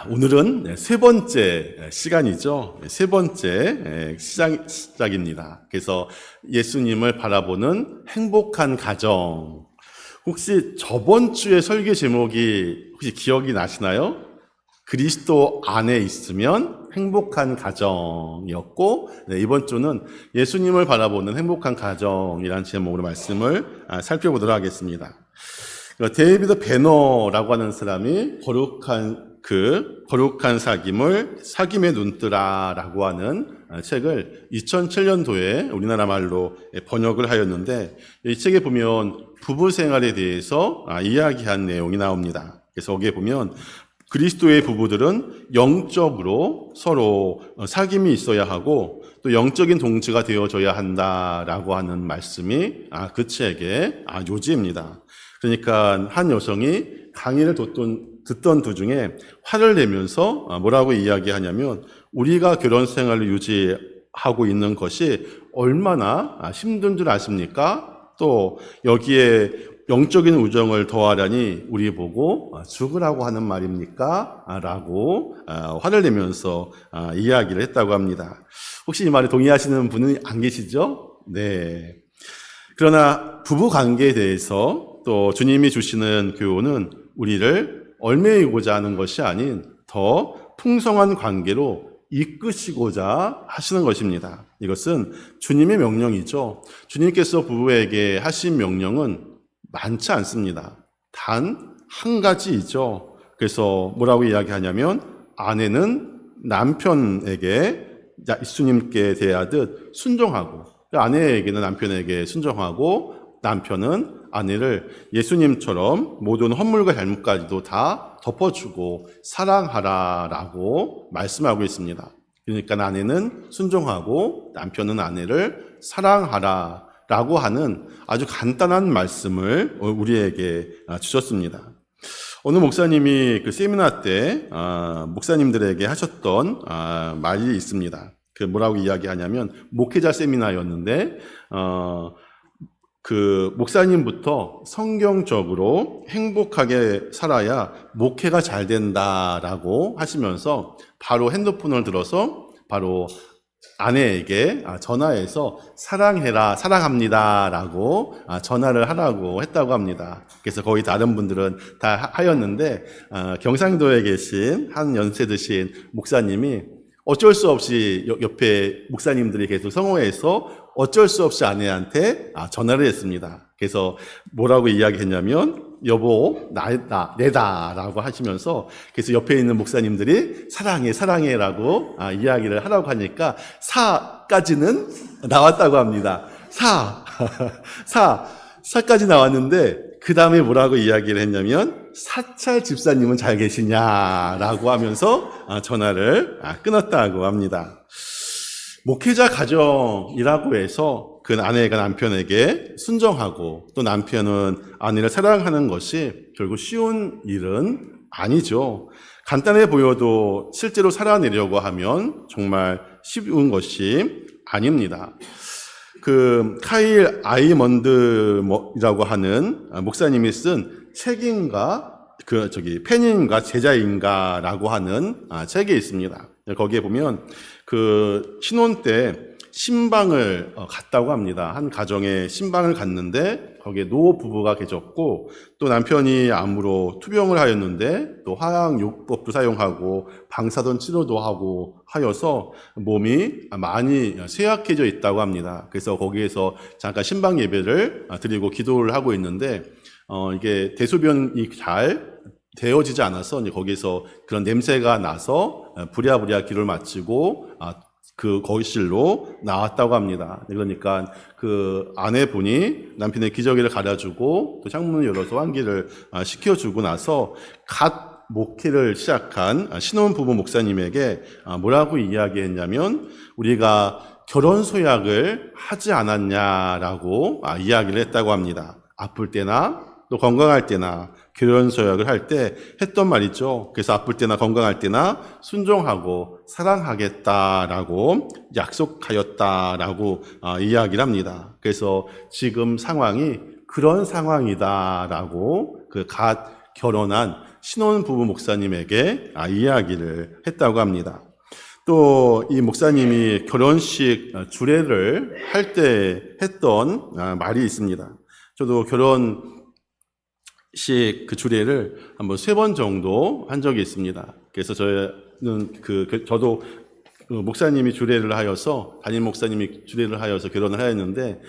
오늘은 세 번째 시간이죠. 세 번째 시작입니다. 그래서 예수님을 바라보는 행복한 가정. 혹시 저번 주에 설교 제목이 혹시 기억이 나시나요? 그리스도 안에 있으면 행복한 가정이었고, 이번 주는 예수님을 바라보는 행복한 가정이라는 제목으로 말씀을 살펴보도록 하겠습니다. 데이비드 베너라고 하는 사람이 거룩한 사귐을 사귐의 눈뜨라라고 하는 책을 2007년도에 우리나라 말로 번역을 하였는데, 이 책에 보면 부부 생활에 대해서 이야기한 내용이 나옵니다. 그래서 거기에 보면 그리스도의 부부들은 영적으로 서로 사귐이 있어야 하고 또 영적인 동지가 되어줘야 한다라고 하는 말씀이 그 책의 요지입니다. 그러니까 한 여성이 강의를 듣던 도중에 화를 내면서 뭐라고 이야기하냐면, 우리가 결혼 생활을 유지하고 있는 것이 얼마나 힘든 줄 아십니까? 또 여기에 영적인 우정을 더하려니 우리 보고 죽으라고 하는 말입니까? 라고 화를 내면서 이야기를 했다고 합니다. 혹시 이 말에 동의하시는 분은 안 계시죠? 네. 그러나 부부 관계에 대해서 또 주님이 주시는 교훈은 우리를 얽매이고자 하는 것이 아닌 더 풍성한 관계로 이끄시고자 하시는 것입니다. 이것은 주님의 명령이죠. 주님께서 부부에게 하신 명령은 많지 않습니다. 단 한 가지이죠. 그래서 뭐라고 이야기하냐면, 아내는 남편에게 예수님께 대하듯 순종하고, 아내에게는 남편에게 순종하고, 남편은 아내를 예수님처럼 모든 허물과 잘못까지도 다 덮어주고 사랑하라라고 말씀하고 있습니다. 그러니까 아내는 순종하고 남편은 아내를 사랑하라라고 하는 아주 간단한 말씀을 우리에게 주셨습니다. 어느 목사님이 그 세미나 때 목사님들에게 하셨던 말이 있습니다. 그 뭐라고 이야기하냐면, 목회자 세미나였는데 그 목사님부터 성경적으로 행복하게 살아야 목회가 잘 된다라고 하시면서 바로 핸드폰을 들어서 바로 아내에게 전화해서 사랑해라, 사랑합니다라고 전화를 하라고 했다고 합니다. 그래서 거의 다른 분들은 다 하였는데 경상도에 계신 한 연세 드신 목사님이 어쩔 수 없이 옆에 목사님들이 계속 성호해서 어쩔 수 없이 아내한테 전화를 했습니다. 그래서 뭐라고 이야기했냐면, 여보, 내다라고 하시면서, 그래서 옆에 있는 목사님들이 사랑해라고 이야기를 하라고 하니까 사까지는 나왔다고 합니다. 사까지 나왔는데, 그 다음에 뭐라고 이야기를 했냐면, 사찰 집사님은 잘 계시냐라고 하면서 전화를 끊었다고 합니다. 목회자 가정이라고 해서 그 아내가 남편에게 순종하고 또 남편은 아내를 사랑하는 것이 결국 쉬운 일은 아니죠. 간단해 보여도 실제로 살아내려고 하면 정말 쉬운 것이 아닙니다. 그 카일 아이먼드라고 하는 목사님이 쓴 책인가 팬인가 제자인가라고 하는 책이 있습니다. 거기에 보면 그 신혼 때 신방을 갔다고 합니다. 한 가정에 신방을 갔는데 거기에 노 부부가 계셨고, 또 남편이 암으로 투병을 하였는데 또 화학요법도 사용하고 방사선 치료도 하고 하여서 몸이 많이 쇠약해져 있다고 합니다. 그래서 거기에서 잠깐 신방 예배를 드리고 기도를 하고 있는데 이게 대소변이 잘 되어지지 않아서 이제 거기서 그런 냄새가 나서 부랴부랴 기도를 마치고 그 거실로 나왔다고 합니다. 그러니까 그 아내분이 남편의 기저귀를 갈아주고 또 창문을 열어서 환기를 시켜주고 나서 갓 목회를 시작한 신혼부부 목사님에게 뭐라고 이야기했냐면, 우리가 결혼 소약을 하지 않았냐라고 이야기를 했다고 합니다. 아플 때나 또 건강할 때나 결혼 서약을 할 때 했던 말이죠. 그래서 아플 때나 건강할 때나 순종하고 사랑하겠다라고 약속하였다라고 이야기를 합니다. 그래서 지금 상황이 그런 상황이다라고 그 갓 결혼한 신혼부부 목사님에게 이야기를 했다고 합니다. 또 이 목사님이 결혼식 주례를 할 때 했던 말이 있습니다. 저도 결혼식 그 주례를 한번 3번 정도 한 적이 있습니다. 그래서 저도 목사님이 주례를 하여서, 담임 목사님이 주례를 하여서 결혼을 하였는데,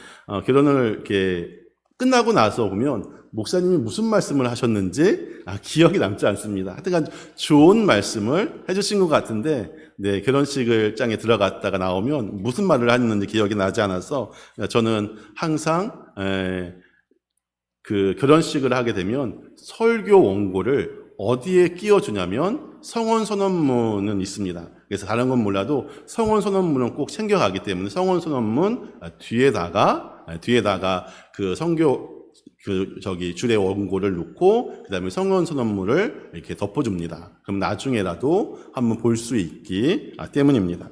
결혼을 이렇게 끝나고 나서 보면 목사님이 무슨 말씀을 하셨는지 기억이 남지 않습니다. 하여튼 좋은 말씀을 해주신 것 같은데, 네, 결혼식을 장에 들어갔다가 나오면 무슨 말을 했는지 기억이 나지 않아서 저는 항상 그 결혼식을 하게 되면 설교 원고를 어디에 끼워주냐면 성원선언문은 있습니다. 그래서 다른 건 몰라도 성원선언문은 꼭 챙겨가기 때문에 성원선언문 뒤에다가 그 주례 원고를 놓고 그다음에 성원선언문을 이렇게 덮어줍니다. 그럼 나중에라도 한번 볼 수 있기 때문입니다.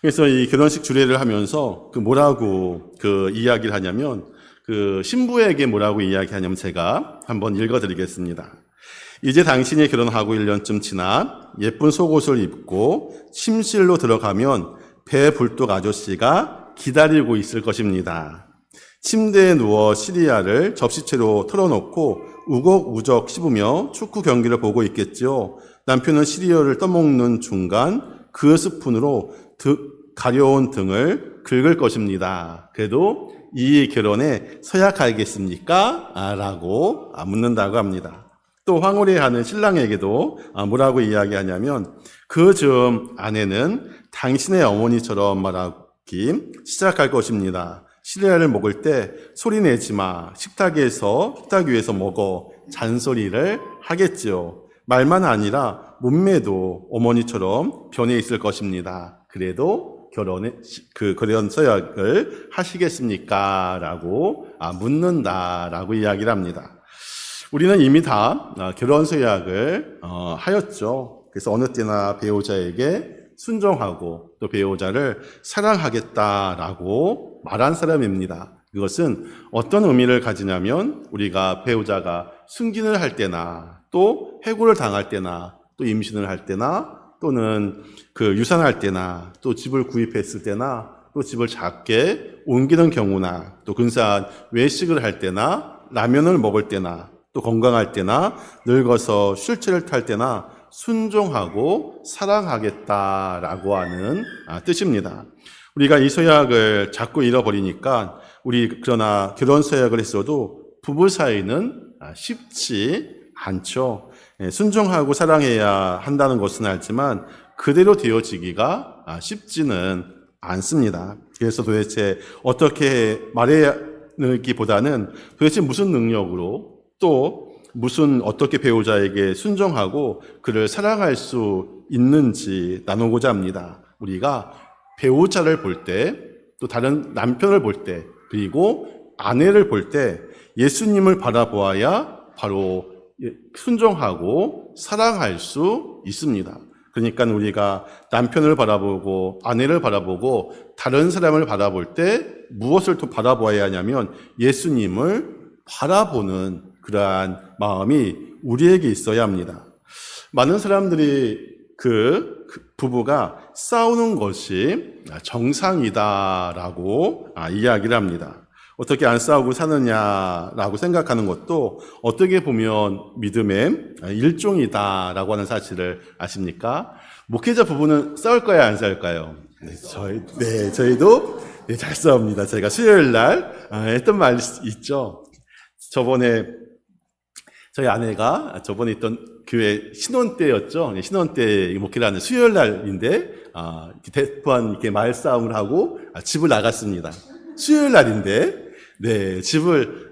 그래서 이 결혼식 주례를 하면서 뭐라고 이야기를 하냐면 신부에게 뭐라고 이야기하냐면 제가 한번 읽어드리겠습니다. 이제 당신이 결혼하고 1년쯤 지나 예쁜 속옷을 입고 침실로 들어가면 배불뚝 아저씨가 기다리고 있을 것입니다. 침대에 누워 시리아를 접시채로 털어놓고 우걱우적 씹으며 축구 경기를 보고 있겠지요. 남편은 시리얼을 떠먹는 중간 그 스푼으로 가려운 등을 긁을 것입니다. 그래도 이 결혼에 서약하겠습니까? 라고 묻는다고 합니다. 또 황홀해하는 신랑에게도 뭐라고 이야기하냐면 그 즈음 아내는 당신의 어머니처럼 말하기 시작할 것입니다. 시리얼을 먹을 때 소리 내지 마. 식탁 위에서 먹어. 잔소리를 하겠지요. 말만 아니라 몸매도 어머니처럼 변해 있을 것입니다. 그래도 결혼 서약을 하시겠습니까? 라고 묻는다라고 이야기를 합니다. 우리는 이미 다 결혼 서약을 하였죠. 그래서 어느 때나 배우자에게 순종하고 또 배우자를 사랑하겠다라고 말한 사람입니다. 그것은 어떤 의미를 가지냐면 우리가 배우자가 승진을 할 때나 또 해고를 당할 때나 또 임신을 할 때나 또는 유산할 때나 또 집을 구입했을 때나 또 집을 작게 옮기는 경우나 또 근사한 외식을 할 때나 라면을 먹을 때나 또 건강할 때나 늙어서 휠체어를 탈 때나 순종하고 사랑하겠다라고 하는 뜻입니다. 우리가 이 서약을 자꾸 잃어버리니까 그러나 결혼 서약을 했어도 부부 사이는 쉽지 않죠. 순종하고 사랑해야 한다는 것은 알지만 그대로 되어지기가 쉽지는 않습니다. 그래서 도대체 어떻게 말하기보다는 도대체 무슨 능력으로 또 어떻게 배우자에게 순종하고 그를 사랑할 수 있는지 나누고자 합니다. 우리가 배우자를 볼 때, 또 다른 남편을 볼 때, 그리고 아내를 볼 때 예수님을 바라보아야 바로 순종하고 사랑할 수 있습니다. 그러니까 우리가 남편을 바라보고 아내를 바라보고 다른 사람을 바라볼 때 무엇을 또 바라보아야 하냐면 예수님을 바라보는 그러한 마음이 우리에게 있어야 합니다. 많은 사람들이 부부가 싸우는 것이 정상이다라고 이야기를 합니다. 어떻게 안 싸우고 사느냐라고 생각하는 것도 어떻게 보면 믿음의 일종이다라고 하는 사실을 아십니까? 목회자 부부는 싸울까요, 안 싸울까요? 저희도 잘 싸웁니다. 저희가 수요일 날 했던 말 있죠. 저희 아내가 저번에 있던 교회 신혼 때였죠. 신혼 때 목회를 하는 수요일 날인데, 대판 이렇게 말싸움을 하고 집을 나갔습니다. 수요일 날인데, 집을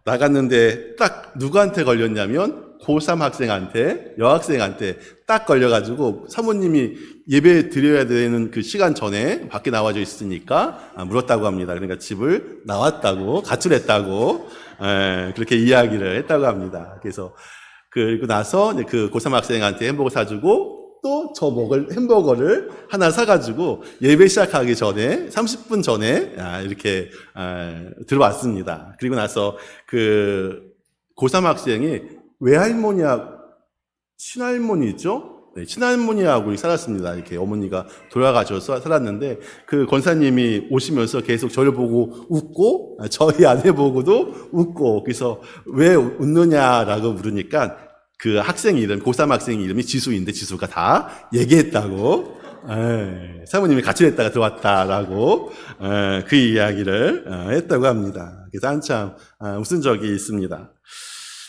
나갔는데 딱 누구한테 걸렸냐면 고3 여학생한테 딱 걸려가지고 사모님이 예배 드려야 되는 그 시간 전에 밖에 나와져 있으니까 물었다고 합니다. 그러니까 집을 나왔다고, 가출했다고, 그렇게 이야기를 했다고 합니다. 그래서 그리고 나서 그 고3 학생한테 햄버거 사주고 또 저 먹을 햄버거를 하나 사가지고 예배 시작하기 전에 30분 전에 이렇게 들어왔습니다. 그리고 나서 그 고3 학생이 외할머니하고 친할머니죠? 네, 친할머니하고 살았습니다. 이렇게 어머니가 돌아가셔서 살았는데 그 권사님이 오시면서 계속 저를 보고 웃고 저희 아내 보고도 웃고 그래서 왜 웃느냐라고 물으니까 그 학생 이름, 고3 학생 이름이 지수인데 지수가 다 얘기했다고 사모님이 가출했다가 들어왔다라고 그 이야기를 했다고 합니다. 그래서 한참 웃은 적이 있습니다.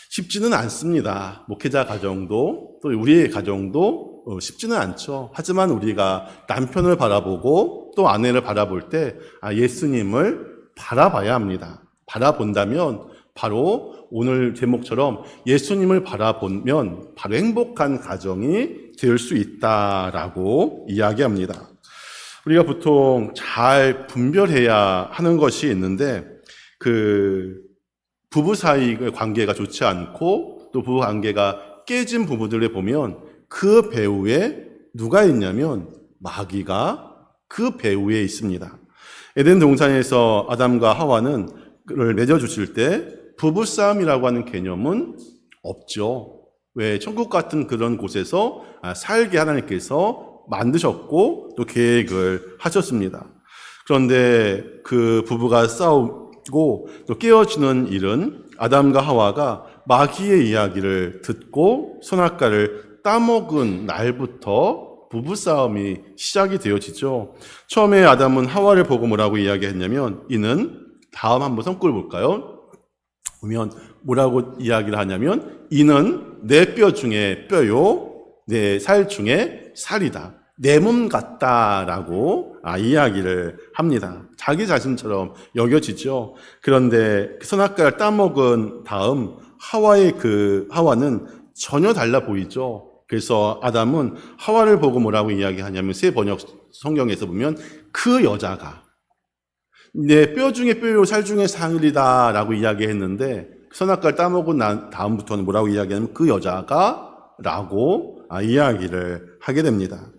쉽지는 않습니다. 목회자 가정도 또 우리의 가정도 쉽지는 않죠. 하지만 우리가 남편을 바라보고 또 아내를 바라볼 때 예수님을 바라봐야 합니다. 바라본다면 바로 오늘 제목처럼 예수님을 바라보면 바로 행복한 가정이 될 수 있다라고 이야기합니다. 우리가 보통 잘 분별해야 하는 것이 있는데 부부 사이의 관계가 좋지 않고 또 부부 관계가 깨진 부부들을 보면 그 배후에 누가 있냐면 마귀가 그 배후에 있습니다. 에덴 동산에서 아담과 하와는 를 맺어주실 때 부부싸움이라고 하는 개념은 없죠. 왜 천국 같은 그런 곳에서 살게 하나님께서 만드셨고 또 계획을 하셨습니다. 그런데 그 부부가 싸우고 또 깨어지는 일은 아담과 하와가 마귀의 이야기를 듣고 선악과를 따먹은 날부터 부부싸움이 시작이 되어지죠. 처음에 아담은 하와를 보고 뭐라고 이야기했냐면 이는 다음 한번 성구를 볼까요? 보면 뭐라고 이야기를 하냐면 이는 내 뼈 중에 뼈요 내 살 중에 살이다. 내 몸 같다라고 이야기를 합니다. 자기 자신처럼 여겨지죠. 그런데 선악과를 따먹은 다음 하와는 전혀 달라 보이죠. 그래서 아담은 하와를 보고 뭐라고 이야기하냐면 새 번역 성경에서 보면 그 여자가 내 뼈 중에 뼈요 살 중에 살이다 라고 이야기했는데 선악과를 따먹은 다음부터는 뭐라고 이야기하냐면 그 여자가 라고 이야기를 하게 됩니다.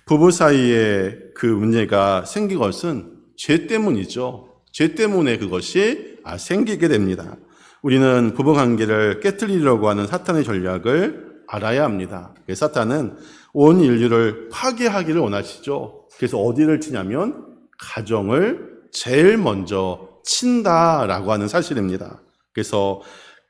부부 사이에 그 문제가 생긴 것은 죄 때문이죠. 죄 때문에 그것이 생기게 됩니다. 우리는 부부 관계를 깨트리려고 하는 사탄의 전략을 알아야 합니다. 사탄은 온 인류를 파괴하기를 원하시죠. 그래서 어디를 치냐면 가정을 제일 먼저 친다라고 하는 사실입니다. 그래서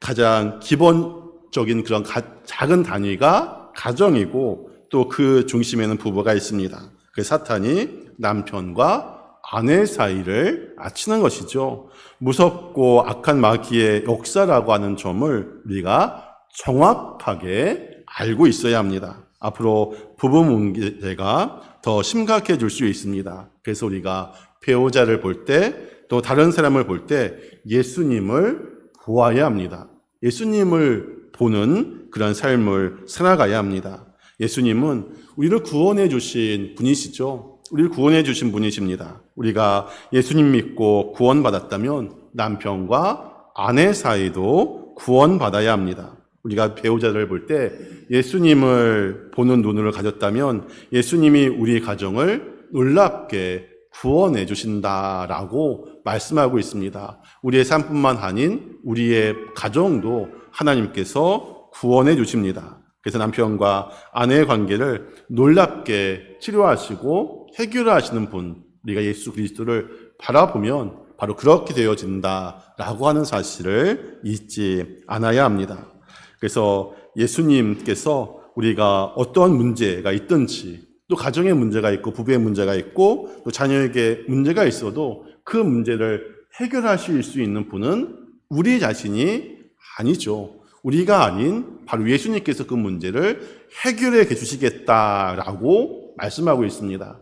가장 기본적인 그런 작은 단위가 가정이고 또 그 중심에는 부부가 있습니다. 그 사탄이 남편과 아내 사이를 치는 것이죠. 무섭고 악한 마귀의 역사라고 하는 점을 우리가 정확하게 알고 있어야 합니다. 앞으로 부부 문제가 더 심각해질 수 있습니다. 그래서 우리가 배우자를 볼 때 또 다른 사람을 볼 때 예수님을 보아야 합니다. 예수님을 보는 그런 삶을 살아가야 합니다. 예수님은 우리를 구원해 주신 분이시죠. 우리를 구원해 주신 분이십니다. 우리가 예수님 믿고 구원받았다면 남편과 아내 사이도 구원받아야 합니다. 우리가 배우자를 볼 때 예수님을 보는 눈을 가졌다면 예수님이 우리 가정을 놀랍게 구원해 주신다라고 말씀하고 있습니다. 우리의 삶뿐만 아닌 우리의 가정도 하나님께서 구원해 주십니다. 그래서 남편과 아내의 관계를 놀랍게 치료하시고 해결하시는 분, 우리가 예수 그리스도를 바라보면 바로 그렇게 되어진다라고 하는 사실을 잊지 않아야 합니다. 그래서 예수님께서 우리가 어떤 문제가 있든지 또 가정에 문제가 있고 부부에 문제가 있고 또 자녀에게 문제가 있어도 그 문제를 해결하실 수 있는 분은 우리 자신이 아니죠. 우리가 아닌 바로 예수님께서 그 문제를 해결해 주시겠다라고 말씀하고 있습니다.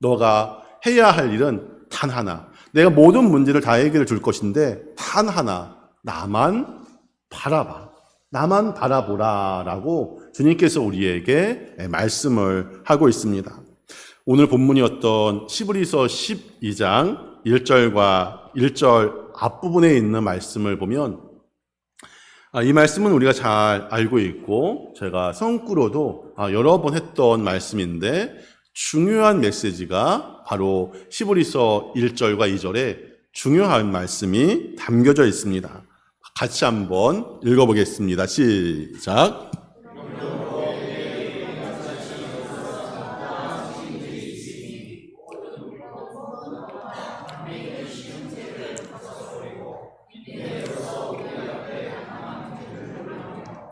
너가 해야 할 일은 단 하나. 내가 모든 문제를 다 해결해 줄 것인데 단 하나. 나만 바라봐. 나만 바라보라라고 주님께서 우리에게 말씀을 하고 있습니다. 오늘 본문이었던 히브리서 12장 1절과 1절 앞부분에 있는 말씀을 보면 이 말씀은 우리가 잘 알고 있고 제가 성구로도 여러 번 했던 말씀인데 중요한 메시지가 바로 히브리서 1절과 2절에 중요한 말씀이 담겨져 있습니다. 같이 한번 읽어보겠습니다. 시작.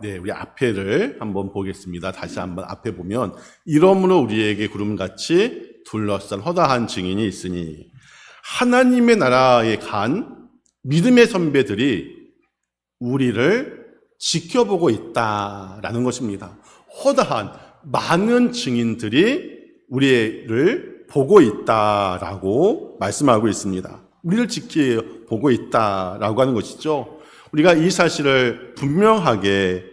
네, 우리 앞에를 한번 보겠습니다. 다시 한번 앞에 보면 이러므로 우리에게 구름같이 둘러싼 허다한 증인이 있으니 하나님의 나라에 간 믿음의 선배들이 우리를 지켜보고 있다라는 것입니다. 허다한 많은 증인들이 우리를 보고 있다라고 말씀하고 있습니다. 우리를 지켜보고 있다라고 하는 것이죠. 우리가 이 사실을 분명하게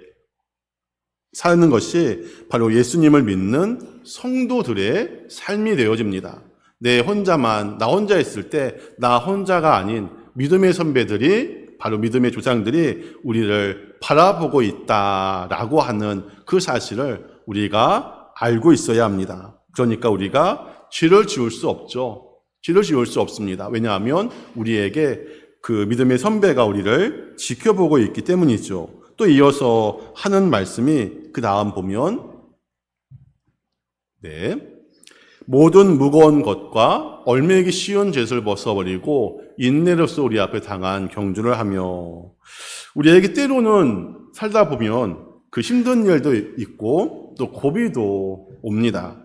사는 것이 바로 예수님을 믿는 성도들의 삶이 되어집니다. 나 혼자 있을 때 나 혼자가 아닌 믿음의 선배들이, 바로 믿음의 조상들이 우리를 바라보고 있다라고 하는 그 사실을 우리가 알고 있어야 합니다. 그러니까 우리가 죄를 지을 수 없죠. 죄를 지을 수 없습니다. 왜냐하면 우리에게 그 믿음의 선배가 우리를 지켜보고 있기 때문이죠. 또 이어서 하는 말씀이 그 다음 보면 모든 무거운 것과 얼매기 쉬운 죄를 벗어버리고 인내로서 우리 앞에 당한 경주를 하며, 우리에게 때로는 살다 보면 그 힘든 일도 있고 또 고비도 옵니다.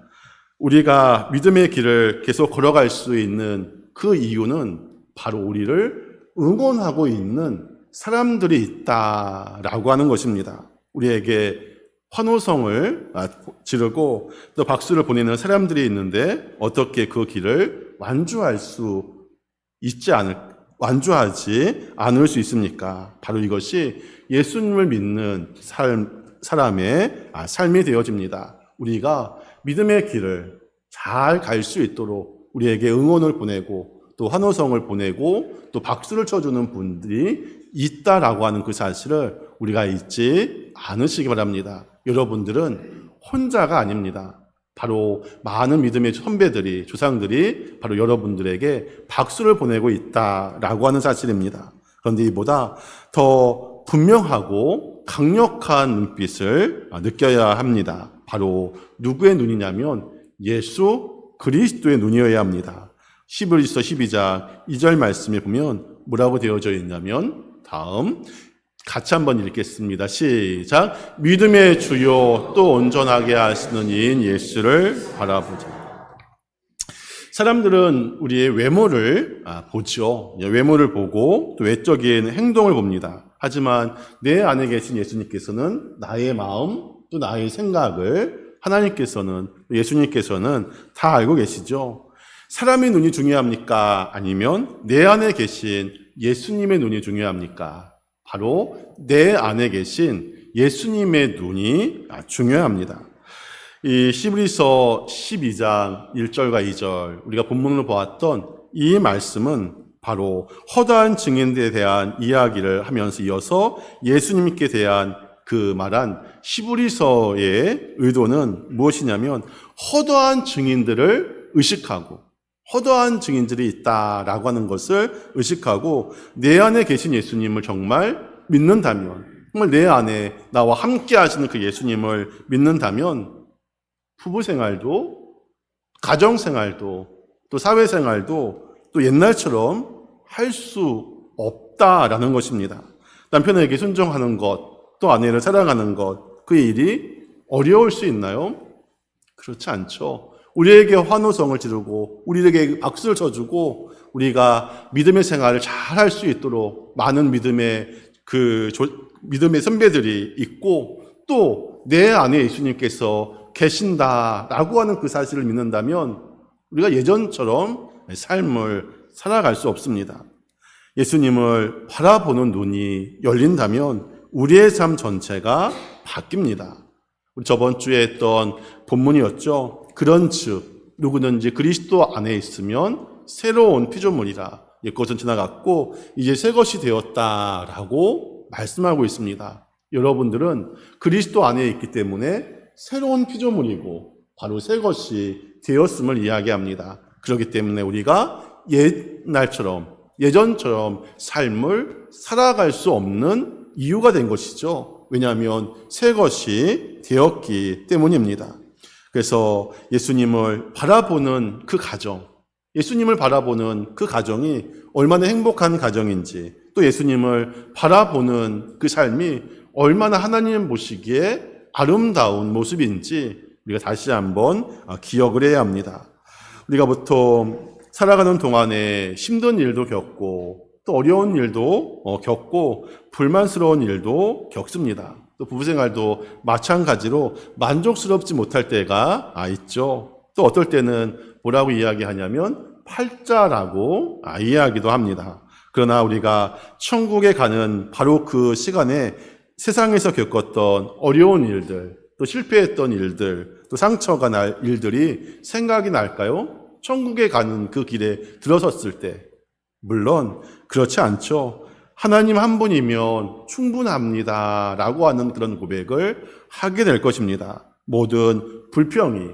우리가 믿음의 길을 계속 걸어갈 수 있는 그 이유는 바로 우리를 응원하고 있는 사람들이 있다라고 하는 것입니다. 우리에게 환호성을 지르고 또 박수를 보내는 사람들이 있는데 어떻게 그 길을 완주하지 않을 수 있습니까? 바로 이것이 예수님을 믿는 사람의 삶이 되어집니다. 우리가 믿음의 길을 잘 갈 수 있도록 우리에게 응원을 보내고 또 환호성을 보내고 또 박수를 쳐주는 분들이 있다라고 하는 그 사실을 우리가 잊지 않으시기 바랍니다. 여러분들은 혼자가 아닙니다. 바로 많은 믿음의 선배들이, 조상들이 바로 여러분들에게 박수를 보내고 있다라고 하는 사실입니다. 그런데 이보다 더 분명하고 강력한 눈빛을 느껴야 합니다. 바로 누구의 눈이냐면 예수 그리스도의 눈이어야 합니다. 히브리서 12장 2절 말씀에 보면 뭐라고 되어져 있냐면, 다음 같이 한번 읽겠습니다. 시작. 믿음의 주요 또 온전하게 하시는 이인 예수를 바라보자. 사람들은 우리의 외모를 보죠. 외모를 보고 또 외적인 행동을 봅니다. 하지만 내 안에 계신 예수님께서는 나의 마음 또 나의 생각을 하나님께서는, 예수님께서는 다 알고 계시죠. 사람의 눈이 중요합니까? 아니면 내 안에 계신 예수님의 눈이 중요합니까? 바로 내 안에 계신 예수님의 눈이 중요합니다. 이 히브리서 12장 1절과 2절, 우리가 본문으로 보았던 이 말씀은 바로 허다한 증인들에 대한 이야기를 하면서 이어서 예수님께 대한 그 말한 히브리서의 의도는 무엇이냐면, 허다한 증인들을 의식하고 허다한 증인들이 있다라고 하는 것을 의식하고 내 안에 계신 예수님을 정말 믿는다면, 정말 내 안에 나와 함께 하시는 그 예수님을 믿는다면 부부생활도, 가정생활도, 또 사회생활도 또 옛날처럼 할 수 없다라는 것입니다. 남편에게 순종하는 것, 또 아내를 사랑하는 것, 그 일이 어려울 수 있나요? 그렇지 않죠. 우리에게 환호성을 지르고 우리에게 박수를 쳐주고 우리가 믿음의 생활을 잘 할 수 있도록 많은 믿음의 선배들이 있고 또 내 안에 예수님께서 계신다라고 하는 그 사실을 믿는다면 우리가 예전처럼 삶을 살아갈 수 없습니다. 예수님을 바라보는 눈이 열린다면 우리의 삶 전체가 바뀝니다. 우리 저번 주에 했던 본문이었죠. 그런즉 누구든지 그리스도 안에 있으면 새로운 피조물이라, 옛것은 지나갔고 이제 새 것이 되었다라고 말씀하고 있습니다. 여러분들은 그리스도 안에 있기 때문에 새로운 피조물이고 바로 새 것이 되었음을 이야기합니다. 그렇기 때문에 우리가 옛날처럼 예전처럼 삶을 살아갈 수 없는 이유가 된 것이죠. 왜냐하면 새 것이 되었기 때문입니다. 그래서 예수님을 바라보는 그 가정, 예수님을 바라보는 그 가정이 얼마나 행복한 가정인지, 또 예수님을 바라보는 그 삶이 얼마나 하나님 보시기에 아름다운 모습인지 우리가 다시 한번 기억을 해야 합니다. 우리가 보통 살아가는 동안에 힘든 일도 겪고 또 어려운 일도 겪고 불만스러운 일도 겪습니다. 또 부부생활도 마찬가지로 만족스럽지 못할 때가 있죠. 또 어떨 때는 뭐라고 이야기하냐면 팔자라고 이야기도 합니다. 그러나 우리가 천국에 가는 바로 그 시간에 세상에서 겪었던 어려운 일들, 또 실패했던 일들, 또 상처가 날 일들이 생각이 날까요? 천국에 가는 그 길에 들어섰을 때. 물론 그렇지 않죠. 하나님 한 분이면 충분합니다 라고 하는 그런 고백을 하게 될 것입니다. 모든 불평이,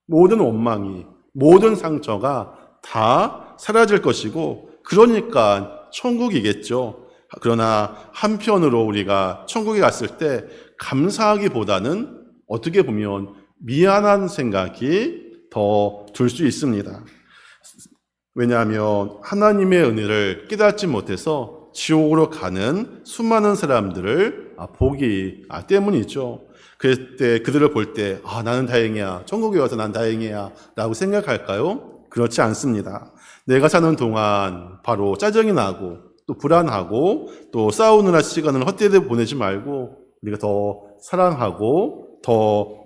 모든 원망이, 모든 상처가 다 사라질 것이고, 그러니까 천국이겠죠. 그러나 한편으로 우리가 천국에 갔을 때 감사하기보다는 어떻게 보면 미안한 생각이 더 들 수 있습니다. 왜냐하면 하나님의 은혜를 깨닫지 못해서 지옥으로 가는 수많은 사람들을 보기 때문이죠. 그때 그들을 볼 때 나는 다행이야, 천국에 와서 난 다행이야 라고 생각할까요? 그렇지 않습니다. 내가 사는 동안 바로 짜증이 나고 또 불안하고 또 싸우느라 시간을 헛되이 보내지 말고 우리가 더 사랑하고 더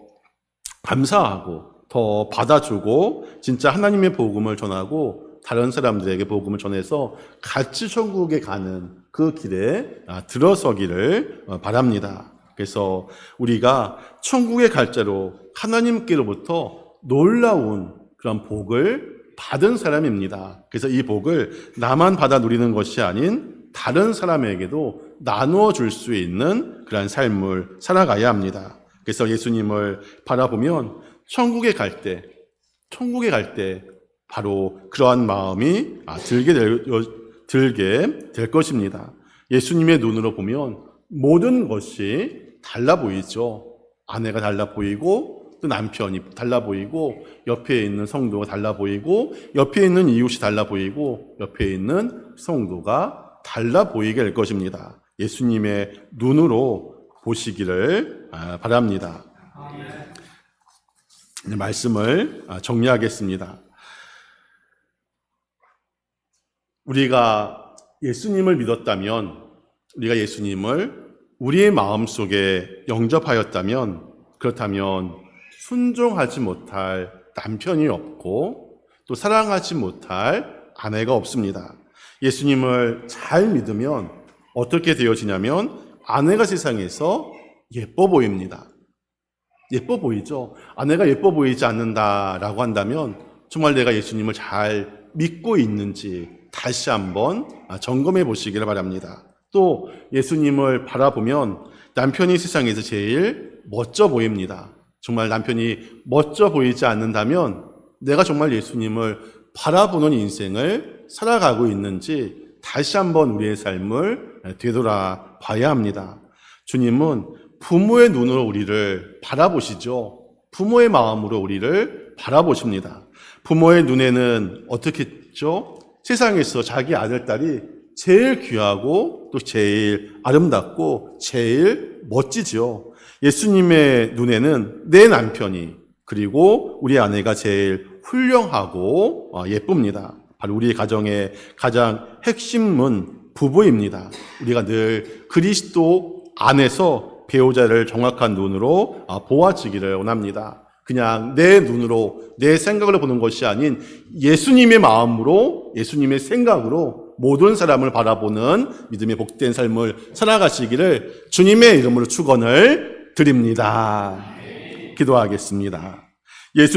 감사하고 더 받아주고 진짜 하나님의 복음을 전하고 다른 사람들에게 복음을 전해서 같이 천국에 가는 그 길에 들어서기를 바랍니다. 그래서 우리가 천국에 갈 자로 하나님께로부터 놀라운 그런 복을 받은 사람입니다. 그래서 이 복을 나만 받아 누리는 것이 아닌 다른 사람에게도 나누어 줄 수 있는 그런 삶을 살아가야 합니다. 그래서 예수님을 바라보면 천국에 갈 때 바로 그러한 마음이 들게 될 것입니다. 예수님의 눈으로 보면 모든 것이 달라 보이죠. 아내가 달라 보이고 또 남편이 달라 보이고 옆에 있는 성도가 달라 보이고 옆에 있는 이웃이 달라 보이고 옆에 있는 성도가 달라 보이게 될 것입니다. 예수님의 눈으로 보시기를 바랍니다. 말씀을 정리하겠습니다. 우리가 예수님을 믿었다면, 우리가 예수님을 우리의 마음속에 영접하였다면, 그렇다면 순종하지 못할 남편이 없고 또 사랑하지 못할 아내가 없습니다. 예수님을 잘 믿으면 어떻게 되어지냐면 아내가 세상에서 예뻐 보입니다. 예뻐 보이죠? 아내가 예뻐 보이지 않는다라고 한다면 정말 내가 예수님을 잘 믿고 있는지 다시 한번 점검해 보시기를 바랍니다. 또 예수님을 바라보면 남편이 세상에서 제일 멋져 보입니다. 정말 남편이 멋져 보이지 않는다면 내가 정말 예수님을 바라보는 인생을 살아가고 있는지 다시 한번 우리의 삶을 되돌아봐야 합니다. 주님은 부모의 눈으로 우리를 바라보시죠. 부모의 마음으로 우리를 바라보십니다. 부모의 눈에는 어떻게 했죠? 세상에서 자기 아들, 딸이 제일 귀하고 또 제일 아름답고 제일 멋지죠. 예수님의 눈에는 내 남편이 그리고 우리 아내가 제일 훌륭하고 예쁩니다. 바로 우리 가정의 가장 핵심은 부부입니다. 우리가 늘 그리스도 안에서 배우자를 정확한 눈으로 보아지기를 원합니다. 그냥 내 눈으로 내 생각을 보는 것이 아닌 예수님의 마음으로 예수님의 생각으로 모든 사람을 바라보는 믿음의 복된 삶을 살아가시기를 주님의 이름으로 축원을 드립니다. 기도하겠습니다. 예수